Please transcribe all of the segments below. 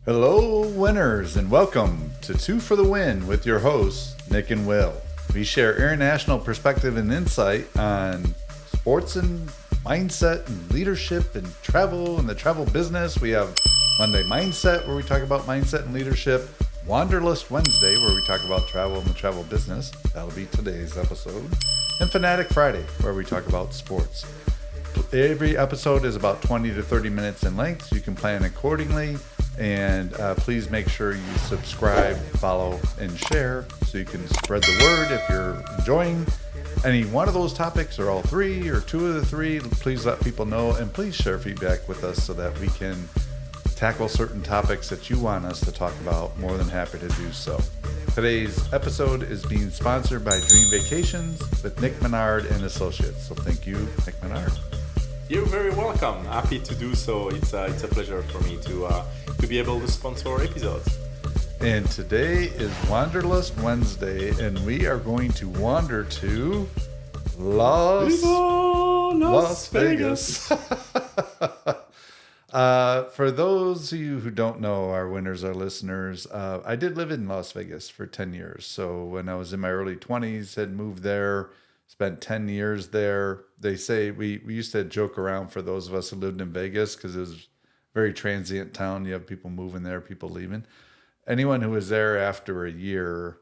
Hello, winners, and welcome to Two for the Win with your hosts, Nick and Will. We share international perspective and insight on sports and mindset and leadership and travel and the travel business. We have Monday Mindset, where we talk about mindset and leadership. Wanderlust Wednesday, where we talk about travel and the travel business. That'll be today's episode. And Fanatic Friday, where we talk about sports. Every episode is about 20 to 30 minutes in length, so you can plan accordingly. And please make sure you subscribe, follow, and share so you can spread the word. If you're enjoying any one of those topics or all three or two of the three, please let people know. And please share feedback with us so that we can tackle certain topics that you want us to talk about. More than happy to do so. Today's episode is being sponsored by Dream Vacations with Nick Menard and Associates. So thank you, Nick Menard. You're very welcome. Happy to do so. It's a pleasure for me to be able to sponsor our episodes. And today is Wanderlust Wednesday, and we are going to wander to Las Vegas. For those of you who don't know, our winners, our listeners, I did live in Las Vegas for 10 years. So when I was in my early 20s, had moved there, spent 10 years there. They say we used to joke around for those of us who lived in Vegas because it was a very transient town. You have people moving there, people leaving. Anyone who was there after a year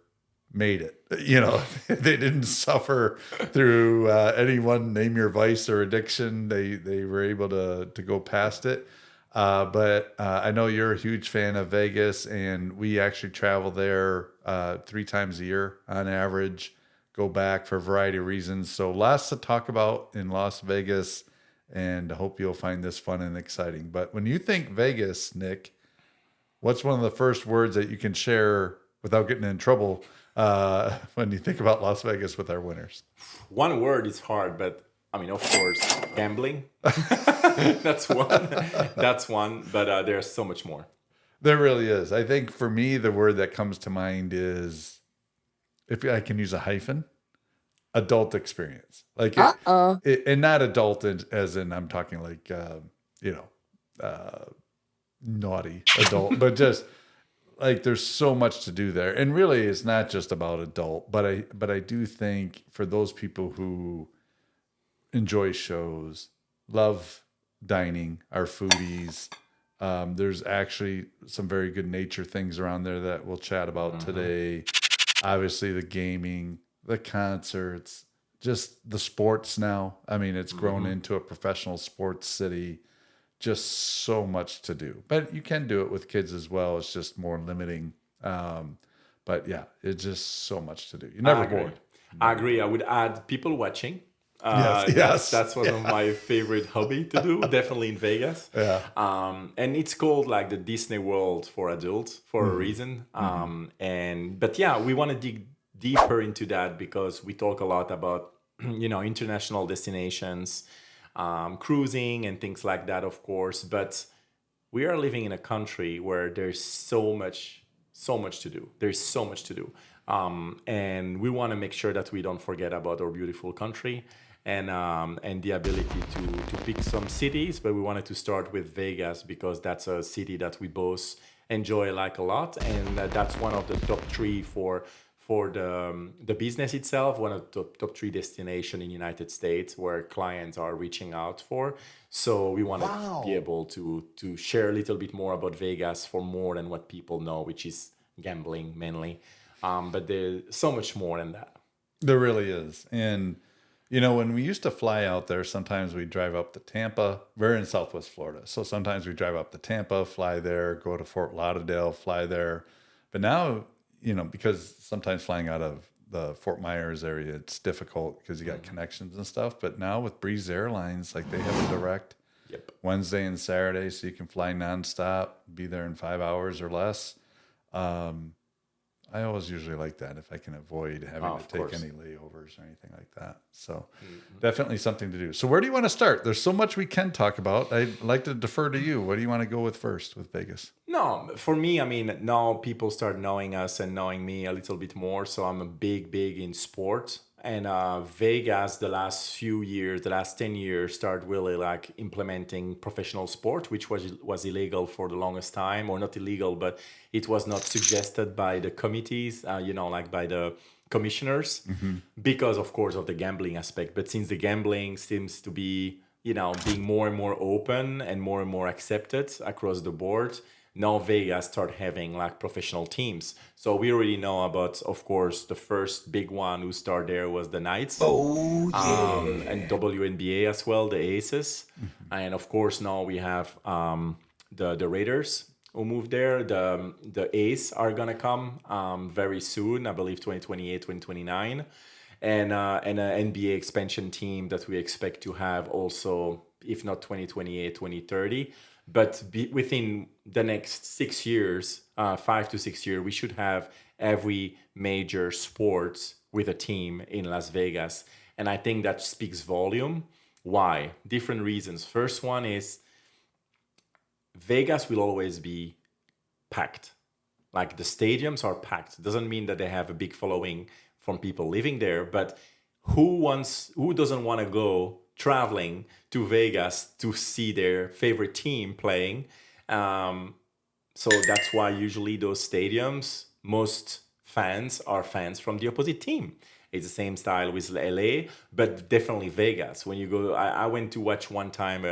made it. You know, they didn't suffer through any one name your vice or addiction. They were able to go past it. But I know you're a huge fan of Vegas, and we actually travel there 3 times a year on average. Go back for a variety of reasons. So lots to talk about in Las Vegas, and I hope you'll find this fun and exciting. But when you think Vegas, Nick, what's one of the first words that you can share without getting in trouble when you think about Las Vegas with our winners? One word is hard, but I mean, of course, gambling. That's one. That's one. But there's so much more. There really is. I think for me, the word that comes to mind is, if I can use a hyphen, adult experience. Like, and not adult as in I'm talking like, naughty adult, but just like there's so much to do there. And really, it's not just about adult, but I do think for those people who enjoy shows, love dining, are foodies, there's actually some very good nature things around there that we'll chat about today. Obviously, the gaming, the concerts, just the sports now. I mean, it's grown into a professional sports city. Just so much to do. But you can do it with kids as well. It's just more limiting. But yeah, it's just so much to do. You're never bored. I agree. I would add people watching. Yes. That's one of my favorite hobby to do, definitely in Vegas. Yeah. And it's called like the Disney World for adults for a reason. But yeah, we want to dig deeper into that because we talk a lot about, international destinations, cruising and things like that, of course. But we are living in a country where there's so much to do. There's so much to do. And we want to make sure that we don't forget about our beautiful country and the ability to pick some cities, but we wanted to start with Vegas because that's a city that we both enjoy like a lot, and that's one of the top 3 for the business itself, one of the top 3 destinations in the United States where clients are reaching out for. So we want to be able to share a little bit more about Vegas for more than what people know, which is gambling mainly. But there's so much more than that. There really is. And when we used to fly out there, sometimes we drive up to Tampa. We're in Southwest Florida. So sometimes we drive up to Tampa, fly there, go to Fort Lauderdale, fly there. But now, because sometimes flying out of the Fort Myers area, it's difficult because you got connections and stuff. But now with Breeze Airlines, like they have a direct Wednesday and Saturday, so you can fly nonstop, be there in 5 hours or less. I always usually like that if I can avoid having to take any layovers or anything like that. So definitely something to do. So where do you want to start? There's so much we can talk about. I'd like to defer to you. What do you want to go with first with Vegas? No, for me, I mean, now people start knowing us and knowing me a little bit more. So I'm a big in sport. And Vegas, the last few years, the last 10 years, started really like implementing professional sport, which was illegal for the longest time, or not illegal, but it was not suggested by the committees, like by the commissioners, because of course of the gambling aspect. But since the gambling seems to be, being more and more open and more accepted across the board, now Vegas start having like professional teams. So we already know about, of course, the first big one who started there was the Knights, Oh and yeah. WNBA as well, the Aces, and of course now we have the Raiders who moved there. The Ace are gonna come very soon, I believe 2028, 2029, and an NBA expansion team that we expect to have also, if not 2028, 2030. But within the next 6 years, 5 to 6 years, we should have every major sports with a team in Las Vegas. And I think that speaks volume. Why? Different reasons. First one is Vegas will always be packed. Like the stadiums are packed. Doesn't mean that they have a big following from people living there, but who doesn't want to go traveling to Vegas to see their favorite team playing? So that's why usually those stadiums, most fans are fans from the opposite team. It's the same style with LA, but definitely Vegas. When you go, I went to watch one time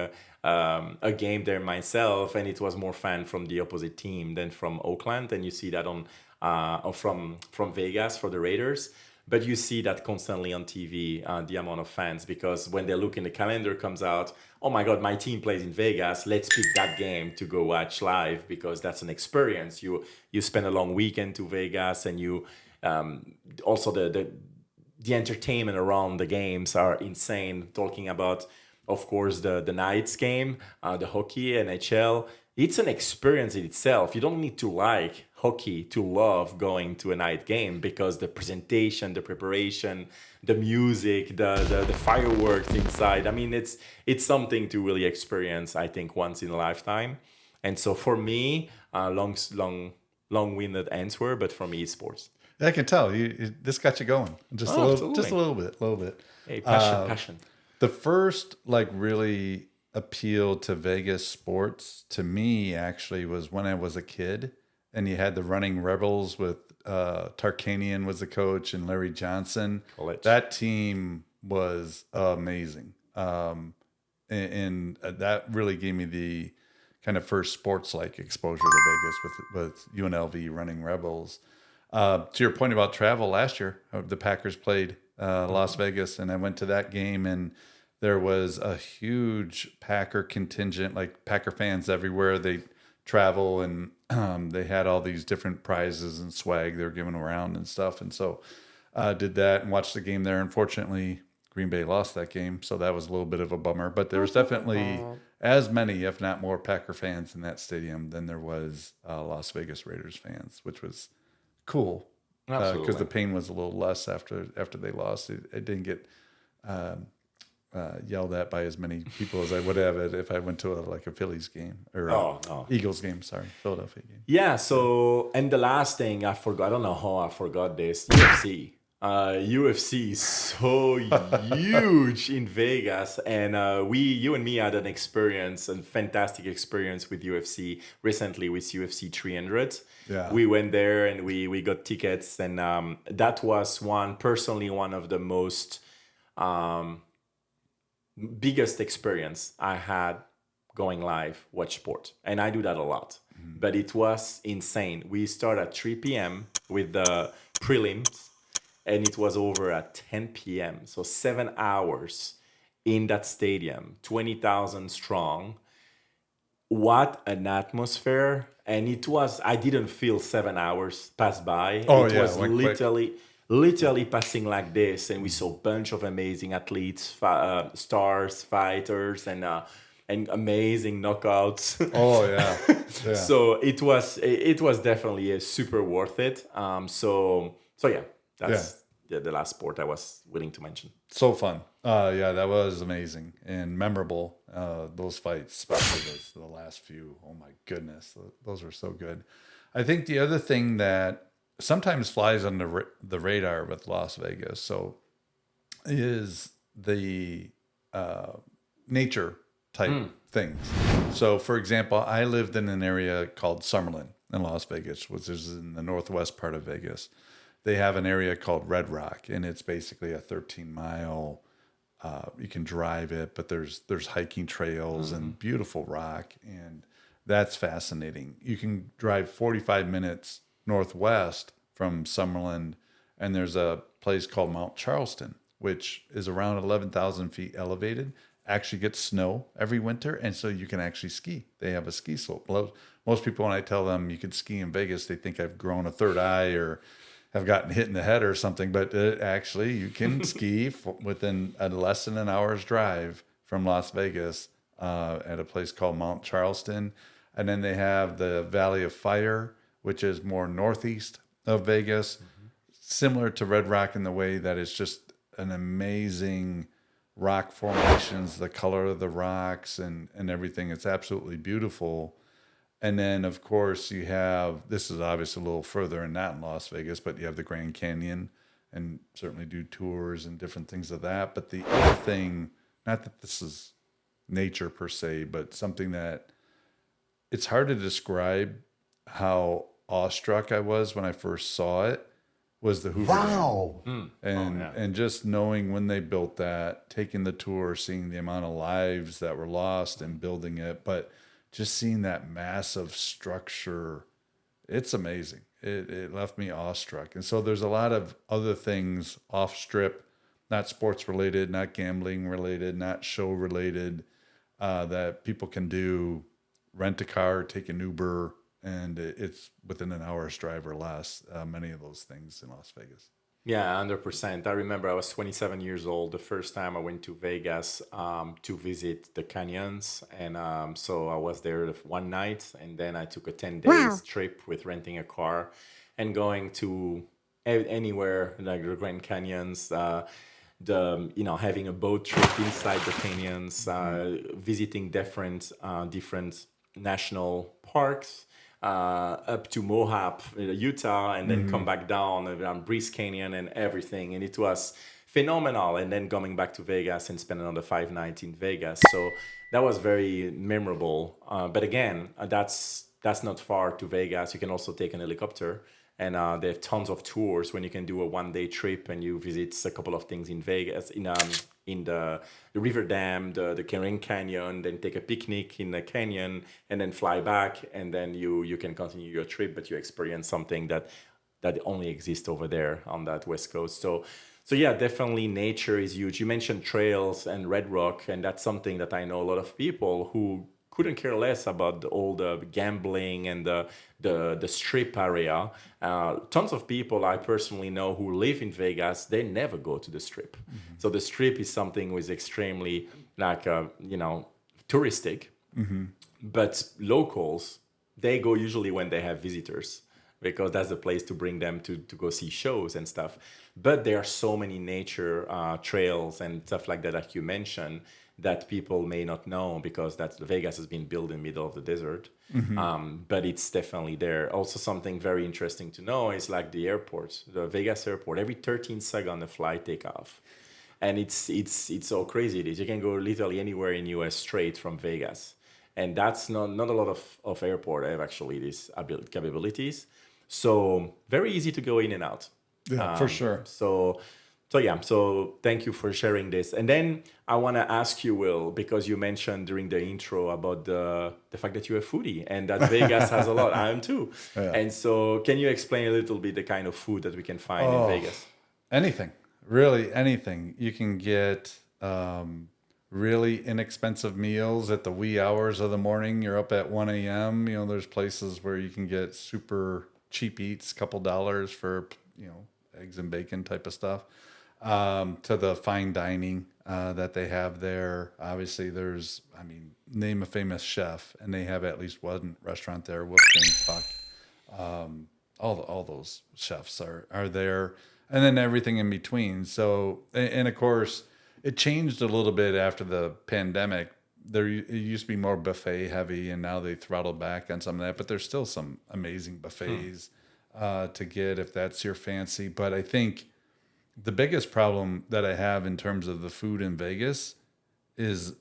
a game there myself, and it was more fan from the opposite team than from Oakland. And you see that on or from Vegas for the Raiders. But you see that constantly on TV, the amount of fans, because when they look in the calendar comes out, oh my God, my team plays in Vegas. Let's pick that game to go watch live because that's an experience. You spend a long weekend to Vegas, and you also the entertainment around the games are insane. Talking about, of course, the Knights game, the hockey, NHL. It's an experience in itself. You don't need to like hockey to love going to a night game, because the presentation, the preparation, the music, the fireworks inside. I mean, it's something to really experience, I think, once in a lifetime. And so for me, long-winded answer, but for me, it's sports. I can tell this got you going just a Oh, little, just absolutely. a little bit. Hey, passion. The first like really appeal to Vegas sports to me actually was when I was a kid, and you had the Running Rebels with Tarkanian was the coach and Larry Johnson. College. That team was amazing, and that really gave me the kind of first sports like exposure to Vegas with UNLV Running Rebels. To your point about travel, last year the Packers played Las Vegas, and I went to that game, and there was a huge Packer contingent, like Packer fans everywhere. They travel, and they had all these different prizes and swag they were giving around and stuff. And so did that and watched the game there. Unfortunately, Green Bay lost that game, so that was a little bit of a bummer. But there was definitely as many, if not more, Packer fans in that stadium than there was Las Vegas Raiders fans, which was cool, because Absolutely. the pain was a little less after they lost. It didn't get yelled at by as many people as I would have if I went to a Phillies game or Oh. Eagles game. Sorry, Philadelphia game. Yeah. So, and the last thing I forgot, I don't know how I forgot this. UFC. UFC is so huge in Vegas, and you and me had an experience, a fantastic experience with UFC recently with UFC 300. Yeah. We went there and we got tickets, and that was personally one of the most biggest experience I had going live watch sport, and I do that a lot. But it was insane. We start at 3 p.m. with the prelims, and it was over at 10 p.m. So 7 hours in that stadium, 20,000 strong. What an atmosphere! And it was, I didn't feel 7 hours pass by. Oh, It yeah, was it went quick. literally passing like this, and we saw a bunch of amazing athletes, stars, fighters, and amazing knockouts. Oh yeah, yeah. So it was definitely a super worth it. So yeah, that's the last sport I was willing to mention. So fun. Yeah, that was amazing and memorable. Those fights, especially the last few. Oh my goodness, those were so good. I think the other thing that sometimes flies under the radar with Las Vegas. So is the nature type things. So, for example, I lived in an area called Summerlin in Las Vegas, which is in the northwest part of Vegas. They have an area called Red Rock, and it's basically a 13-mile. You can drive it, but there's hiking trails and beautiful rock, and that's fascinating. You can drive 45 minutes northwest from Summerlin, and there's a place called Mount Charleston, which is around 11,000 feet elevated. Actually gets snow every winter, and so you can actually ski. They have a ski slope. Most people, when I tell them you can ski in Vegas, they think I've grown a third eye or have gotten hit in the head or something. But actually, you can ski within less than an hour's drive from Las Vegas at a place called Mount Charleston. And then they have the Valley of Fire, which is more northeast of Vegas, similar to Red Rock in the way that it's just an amazing rock formations, the color of the rocks and everything. It's absolutely beautiful. And then, of course, you have, this is obviously a little further and not in Las Vegas, but you have the Grand Canyon and certainly do tours and different things of that. But the other thing, not that this is nature per se, but something that it's hard to describe how awestruck I was when I first saw it, was the Hoover Dam. And just knowing when they built that, taking the tour, seeing the amount of lives that were lost in building it, but just seeing that massive structure, it's amazing. It left me awestruck. And so there's a lot of other things off strip, not sports related, not gambling related, not show related, that people can do. Rent a car, take an Uber, and it's within an hour's drive or less. Many of those things in Las Vegas. Yeah, 100%. I remember I was 27 years old the first time I went to Vegas to visit the canyons. And so I was there one night, and then I took a 10 days trip with renting a car and going to anywhere like the Grand Canyons, having a boat trip inside the canyons, visiting different national parks, up to Moab, Utah, and then come back down around Breeze Canyon and everything. And it was phenomenal. And then coming back to Vegas and spending another 5 nights in Vegas. So that was very memorable. But again, that's not far to Vegas. You can also take an helicopter. And they have tons of tours when you can do a 1-day trip and you visit a couple of things in Vegas, in the river dam, the Grand Canyon, then take a picnic in the canyon and then fly back. And then you can continue your trip, but you experience something that only exists over there on that West Coast. So yeah, definitely nature is huge. You mentioned trails and Red Rock, and that's something that I know a lot of people who couldn't care less about all the gambling and the strip area. Tons of people I personally know who live in Vegas, they never go to the strip. So the strip is something which is extremely touristic. But locals, they go usually when they have visitors, because that's the place to bring them to go see shows and stuff. But there are so many nature trails and stuff like that, like you mentioned, that people may not know, because Vegas has been built in the middle of the desert. But it's definitely there. Also, something very interesting to know is like the airport, the Vegas airport. Every 13 seconds, a flight take off, and it's so crazy. It is. You can go literally anywhere in US straight from Vegas, and that's not a lot of airport have actually these capabilities. So very easy to go in and out. Yeah, for sure. So thank you for sharing this. And then I want to ask you, Will, because you mentioned during the intro about the fact that you're a foodie and that Vegas has a lot. I am too. Yeah. And so can you explain a little bit the kind of food that we can find in Vegas? Anything, really anything. You can get really inexpensive meals at the wee hours of the morning. You're up at 1 a.m. There's places where you can get super cheap eats, couple dollars for, eggs and bacon type of stuff. To the fine dining that they have there. Obviously, name a famous chef, and they have at least one restaurant there. Wolfgang Puck. All those chefs are there, and then everything in between. So, and of course, it changed a little bit after the pandemic. It used to be more buffet heavy, and now they throttled back on some of that. But there's still some amazing buffets to get if that's your fancy. But I think the biggest problem that I have in terms of the food in Vegas is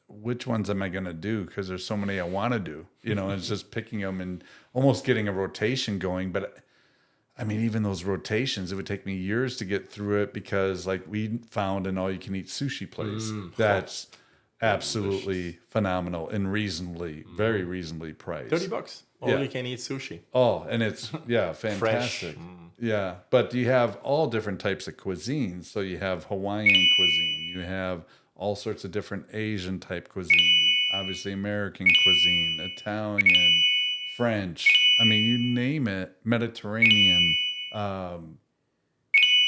which ones am I going to do? Because there's so many I want to do. It's just picking them and almost getting a rotation going. But I mean, even those rotations, it would take me years to get through it because, like, we found an all-you-can-eat sushi place that's absolutely phenomenal and very reasonably priced. $30. All you can eat sushi. Oh, and it's fantastic. Yeah, but you have all different types of cuisines. So you have Hawaiian cuisine, you have all sorts of different Asian type cuisine, obviously American cuisine, Italian, French. I mean, you name it, Mediterranean,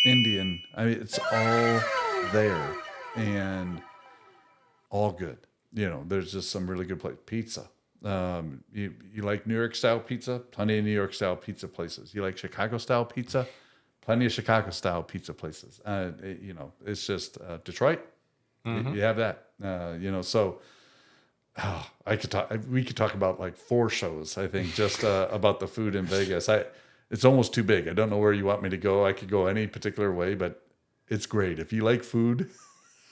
Indian. I mean, it's all there and all good. There's just some really good pizza. You like New York style pizza? Plenty of New York style pizza places. You like Chicago style pizza? Plenty of Chicago style pizza places. It's just Detroit. You have that. So we could talk about like 4 shows, I think, just about the food in Vegas. It's almost too big. I don't know where you want me to go. I could go any particular way, but it's great. If you like food,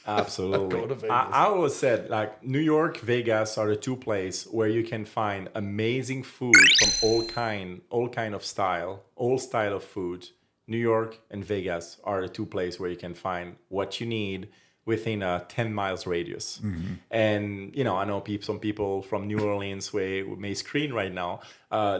absolutely. Go to Vegas. I always said, like, New York, Vegas are the 2 places where you can find amazing food from all kind of style, all style of food. New York and Vegas are the 2 places where you can find what you need within a 10 miles radius. And, I know some people from New Orleans may screen right now.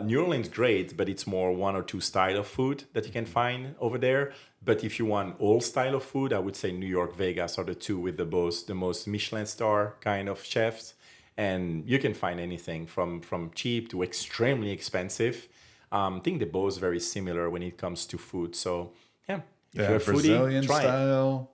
New Orleans, great, but it's more 1 or 2 style of food that you can find over there. But if you want all style of food, I would say New York, Vegas are the 2 with the most Michelin-starred kind of chefs. And you can find anything from cheap to extremely expensive. I think they're both very similar when it comes to food. So, yeah. If you're a foodie, Brazilian try style,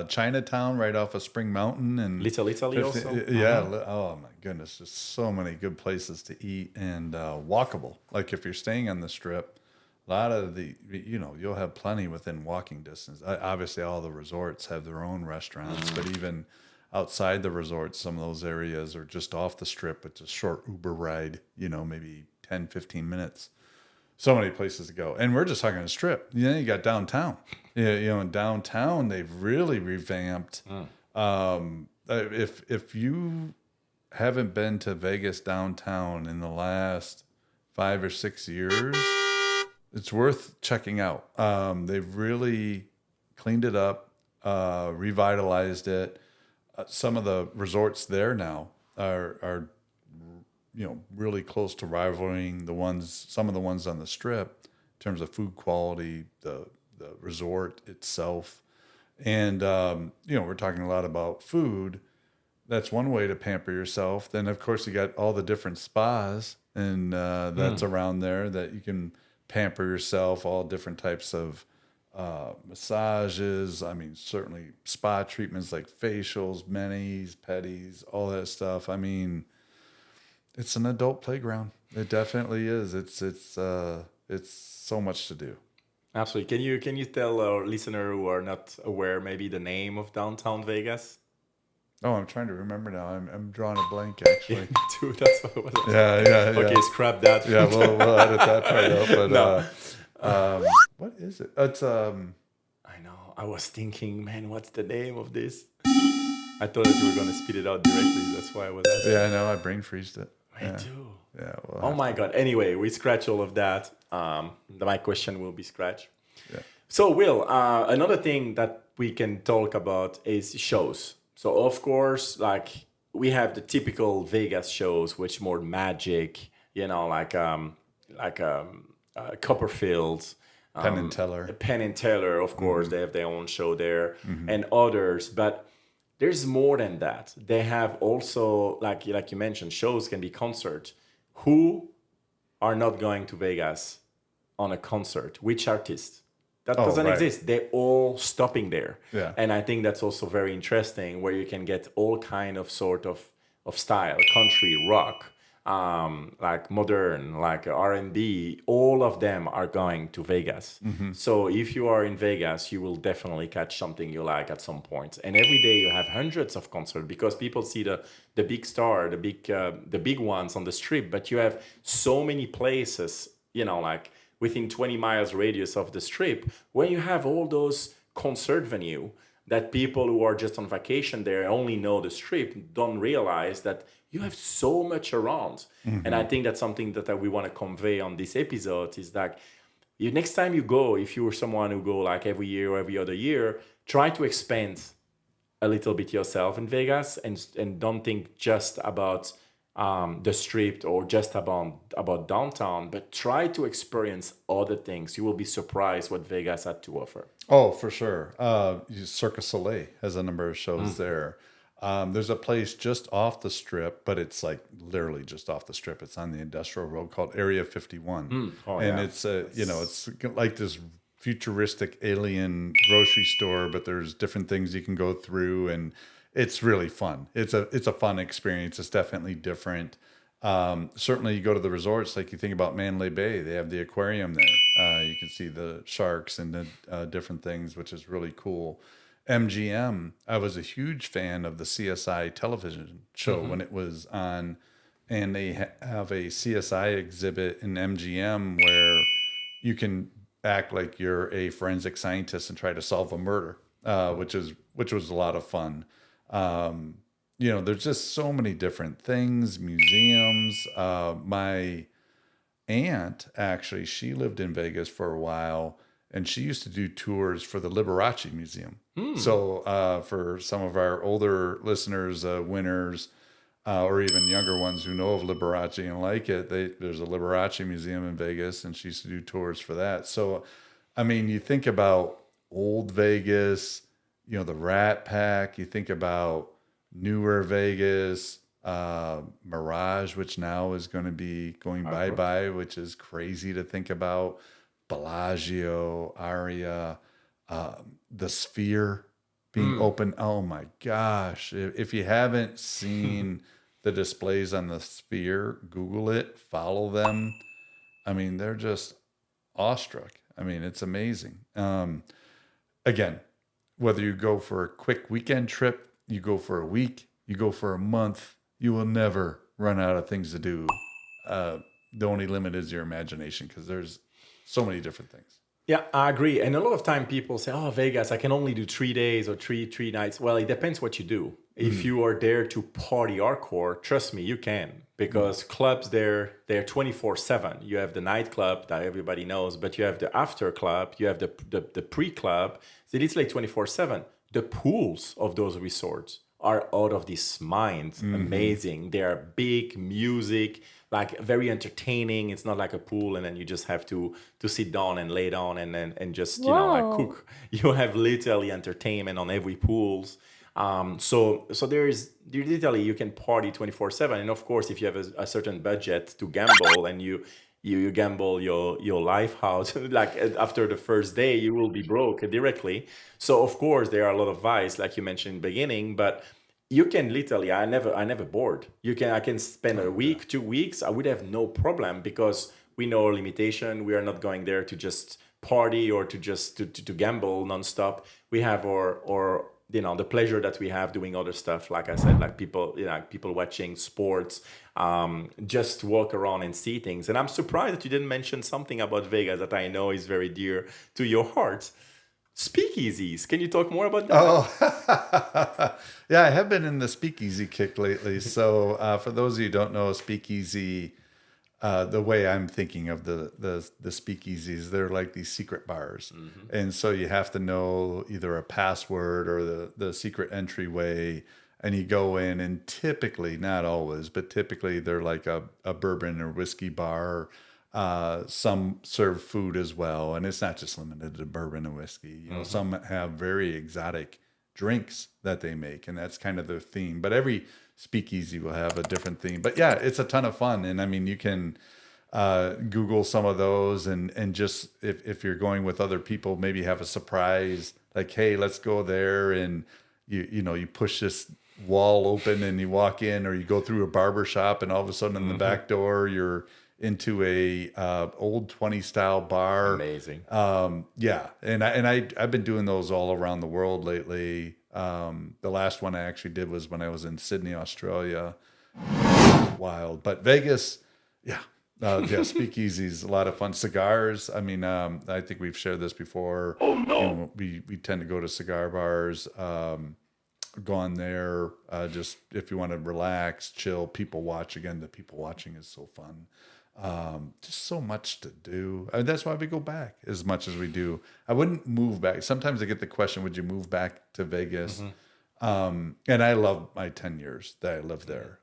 Chinatown right off of Spring Mountain, and Little Italy also. Yeah. Oh my goodness, there's so many good places to eat and walkable. Like if you're staying on the Strip, a lot of you'll have plenty within walking distance. Obviously, all the resorts have their own restaurants, but even outside the resorts, some of those areas are just off the Strip. It's a short Uber ride, maybe 10, 15 minutes. So many places to go. And we're just talking the Strip. You got downtown. In downtown, they've really revamped. If you haven't been to Vegas downtown in the last 5 or 6 years, it's worth checking out. They've really cleaned it up, revitalized it. Some of the resorts there now are really close to rivaling some of the ones on the Strip in terms of food quality, the resort itself. And, we're talking a lot about food. That's one way to pamper yourself. Then, of course, you got all the different spas and that's around there that you can pamper yourself, all different types of massages. I mean, certainly spa treatments like facials, manis, pedis, all that stuff. I mean, it's an adult playground. It definitely is. It's so much to do. Absolutely. Can you tell our listener who are not aware maybe the name of downtown Vegas? Oh, I'm trying to remember now. I'm drawing a blank actually. Yeah, me too. That's what it was. Yeah. Okay, scrap that. Yeah, we'll edit that part out. But what is it? It's I know. I was thinking, man, what's the name of this? I thought that you were gonna spit it out directly. That's why I was asking. Yeah, I know. I brain freezed it. Me too. Yeah. Oh my God. Anyway, we scratch all of that. My question will be scratched. Yeah. So, Will, another thing that we can talk about is shows. So, of course, like we have the typical Vegas shows, which more magic, like Copperfield, Penn and Teller, of course, they have their own show there, and others, but there's more than that. They have also, like you mentioned, shows can be concerts. Who are not going to Vegas on a concert? Which artist? That doesn't exist. They're all stopping there. Yeah. And I think that's also very interesting, where you can get all kind of sort of style, country, rock, like modern, like R&B. All of them are going to Vegas. So if you are in Vegas, you will definitely catch something you like at some point. And every day you have hundreds of concerts because people see the big star, the big ones on the Strip. But you have so many places, like within 20 miles radius of the Strip, where you have all those concert venue that people who are just on vacation there only know the strip, don't realize that you have so much around. And I think that's something that we want to convey on this episode is that next time you go, if you're someone who go like every year or every other year, try to expand a little bit yourself in Vegas, and don't think just about the strip or just about downtown, but try to experience other things. You will be surprised what Vegas had to offer. Oh, for sure. Cirque du Soleil has a number of shows there. There's a place just off the strip, but it's like literally just off the strip. It's on the industrial road called Area 51. And it's, it's like this futuristic alien grocery store, but there's different things you can go through, and it's really fun. It's a fun experience. It's definitely different. Certainly you go to the resorts, like you think about Mandalay Bay, they have the aquarium there. You can see the sharks and the different things, which is really cool. MGM, I was a huge fan of the CSI television show when it was on, and they have a CSI exhibit in MGM where you can act like you're a forensic scientist and try to solve a murder, which was a lot of fun. There's just so many different things, museums. My aunt, actually, she lived in Vegas for a while, and she used to do tours for the Liberace Museum. So for some of our older listeners, winners, or even younger ones who know of Liberace and like it, there's a Liberace Museum in Vegas, and she used to do tours for that. So, I mean, you think about old Vegas, the Rat Pack, you think about newer Vegas, Mirage, which now is going to be going bye-bye, which is crazy to think about, Bellagio, Aria, the Sphere being open. Oh my gosh. If you haven't seen the displays on the Sphere, Google it, follow them. I mean, they're just awestruck. I mean, it's amazing. Again, whether you go for a quick weekend trip, you go for a week, you go for a month, you will never run out of things to do. The only limit is your imagination, because there's so many different things. Yeah, I agree. And a lot of time people say, "Oh, Vegas, I can only do 3 days or three nights." Well, it depends what you do. If you are there to party hardcore, trust me, you can, because clubs there, they're 24/7. You have the nightclub that everybody knows, but you have the after club, you have the pre-club. So it's like 24/7. The pools of those resorts are out of this mind, amazing. They are big, music, like very entertaining. It's not like a pool and then you just have to sit down and lay down and just like cook. You have literally entertainment on every pools. So there's literally, you can party 24/7. And of course, if you have a certain budget to gamble, and you gamble your life out, like after the first day, you will be broke directly. So of course, there are a lot of vice, like you mentioned in the beginning, but you can literally, I never bored. I can spend a week, 2 weeks. I would have no problem, because we know our limitation. We are not going there to just party or to just to gamble nonstop. We have our the pleasure that we have doing other stuff. Like I said, like people watching sports, just walk around and see things. And I'm surprised that you didn't mention something about Vegas that I know is very dear to your heart. Speakeasies. Can you talk more about that? Oh, yeah, I have been in the speakeasy kick lately. So for those of you who don't know, speakeasy, the way I'm thinking of the speakeasies, they're like these secret bars. And so you have to know either a password or the secret entryway, and you go in, and typically, not always, but typically they're like a bourbon or whiskey bar. Some serve food as well, and it's not just limited to bourbon and whiskey. Some have very exotic drinks that they make, and that's kind of their theme. But every speakeasy will have a different theme. But yeah, it's a ton of fun, and I mean, you can Google some of those, and just if you're going with other people, maybe have a surprise, like, hey, let's go there, and you push this wall open and you walk in, or you go through a barber shop, and all of a sudden in the back door you're into a old 20 style bar. Amazing. Yeah. And I've been doing those all around the world lately. The last one I actually did was when I was in Sydney, Australia. Wild. But Vegas, yeah, Yeah, Speakeasies, a lot of fun. Cigars. I mean, I think we've shared this before. Oh no. We tend to go to cigar bars. Gone there just if you want to relax, chill, people watch. Again, the people watching is so fun. Just so much to do. I mean, that's why we go back as much as we do. I wouldn't move back. Sometimes I get the question, would you move back to Vegas? And I love my 10 years that I lived there.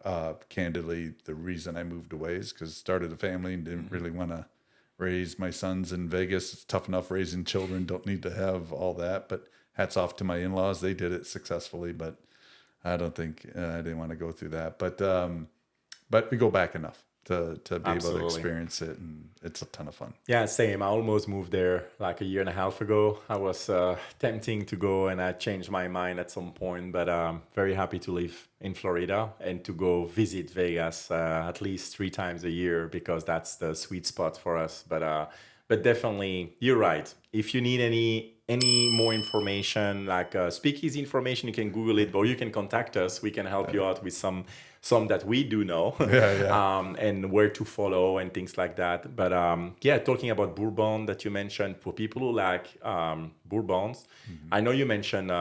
Candidly, the reason I moved away is because started a family and didn't really want to raise my sons in Vegas. It's tough enough raising children. Don't need to have all that. But hats off to my in-laws. They did it successfully, but I don't think I didn't want to go through that. But we go back enough to be able to experience it, and it's a ton of fun. Yeah, same. I almost moved there like a year and a half ago. I was tempting to go, and I changed my mind at some point. But I'm very happy to live in Florida and to go visit Vegas at least 3 times a year, because that's the sweet spot for us. But definitely, you're right. If you need any more information, like Speakeasy information, you can Google it, or you can contact us. We can help you out with some that we do know, and where to follow and things like that. But talking about bourbon that you mentioned, for people who like bourbons, I know you mentioned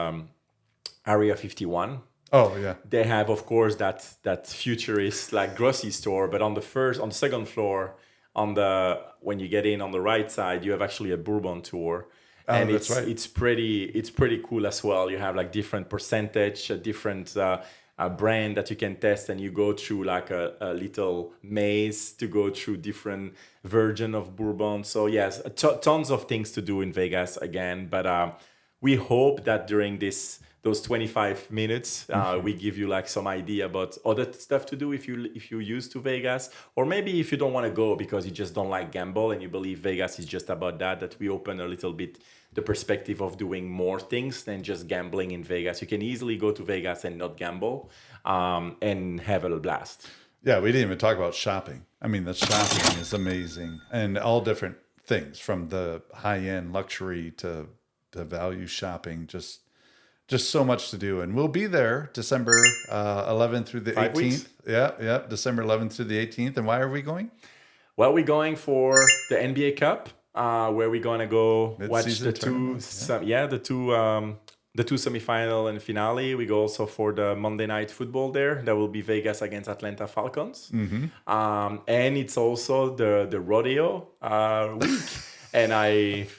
Area 51. Oh yeah, they have, of course, that futurist like grocery store, but on the second floor, when you get in on the right side, you have actually a bourbon tour. And it's pretty cool as well. You have like different percentage, different brand that you can test, and you go through like a little maze to go through different version of bourbon. So yes, tons of things to do in Vegas again. But we hope that during those 25 minutes, we give you like some idea about other stuff to do if you used to Vegas, or maybe if you don't want to go because you just don't like gamble and you believe Vegas is just about that we open a little bit the perspective of doing more things than just gambling in Vegas. You can easily go to Vegas and not gamble, and have a blast. Yeah, we didn't even talk about shopping. I mean, the shopping is amazing, and all different things from the high-end luxury to the value shopping. Just so much to do. And we'll be there December 11th through the 18th. Weeks. Yeah, December 11th through the 18th. And why are we going? Well, we're going for the NBA Cup, where we're going to go watch the two semifinal and finale. We go also for the Monday Night Football there. That will be Vegas against Atlanta Falcons. And it's also the rodeo week. And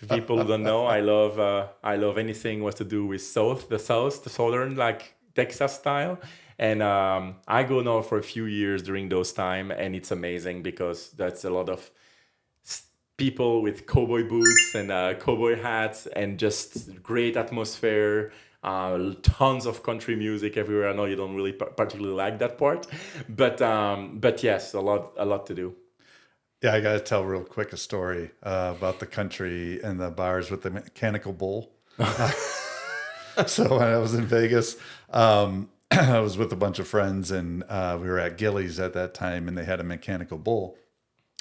people don't know, I love anything what to do with the southern, like Texas style. And I go now for a few years during those time, and it's amazing because that's a lot of people with cowboy boots and cowboy hats, and just great atmosphere. Tons of country music everywhere. I know you don't really particularly like that part, but yes, a lot to do. Yeah, I got to tell real quick a story about the country and the bars with the mechanical bull. So when I was in Vegas, I was with a bunch of friends, and we were at Gillies at that time, and they had a mechanical bull.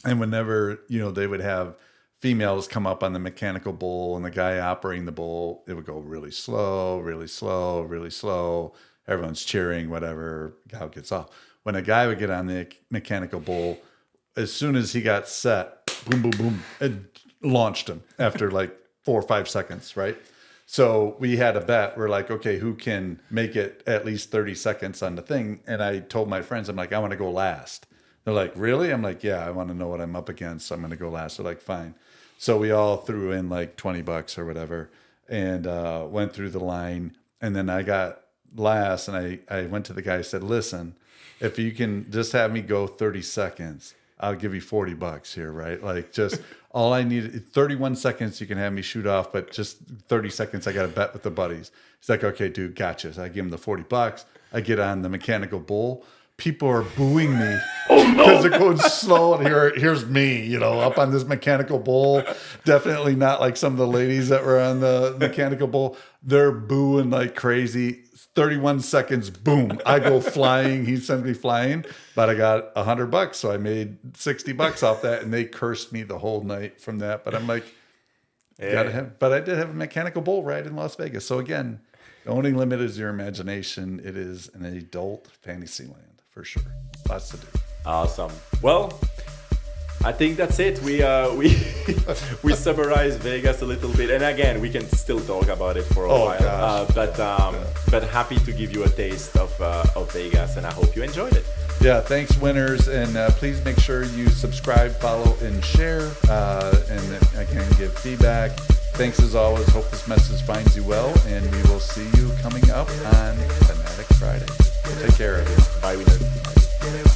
And whenever, they would have females come up on the mechanical bull, and the guy operating the bull, it would go really slow, really slow, really slow. Everyone's cheering, whatever, gal gets off. When a guy would get on the mechanical bull, as soon as he got set, boom, boom, boom, it launched him after like 4 or 5 seconds, right? So we had a bet. We're like, okay, who can make it at least 30 seconds on the thing? And I told my friends, I'm like, I want to go last. They're like, really? I'm like, yeah, I want to know what I'm up against. So I'm going to go last. They're like, fine. So we all threw in like $20 or whatever, and went through the line. And then I got last, and I went to the guy and said, listen, if you can just have me go 30 seconds, I'll give you $40 here, right? Like, just all I need, 31 seconds, you can have me shoot off, but just 30 seconds, I got to bet with the buddies. He's like, okay, dude, gotcha. So I give him the $40. I get on the mechanical bull. People are booing me because they're going slow, and here's me, up on this mechanical bull. Definitely not like some of the ladies that were on the mechanical bull. They're booing like crazy. 31 seconds, boom, I go flying. He sends me flying, but I got $100, so I made $60 off that, and they cursed me the whole night from that. But I'm like, but I did have a mechanical bull ride in Las Vegas. So again, the only limit is your imagination. It is an adult fantasy land for sure. Lots to do. Awesome. Well, I think that's it. We summarized Vegas a little bit, and again, we can still talk about it for a while. But happy to give you a taste of Vegas, and I hope you enjoyed it. Yeah, thanks, winners, and please make sure you subscribe, follow, and share, and again, give feedback. Thanks as always. Hope this message finds you well, and we will see you coming up on Fanatic Friday. Take care, everyone. Bye, winners.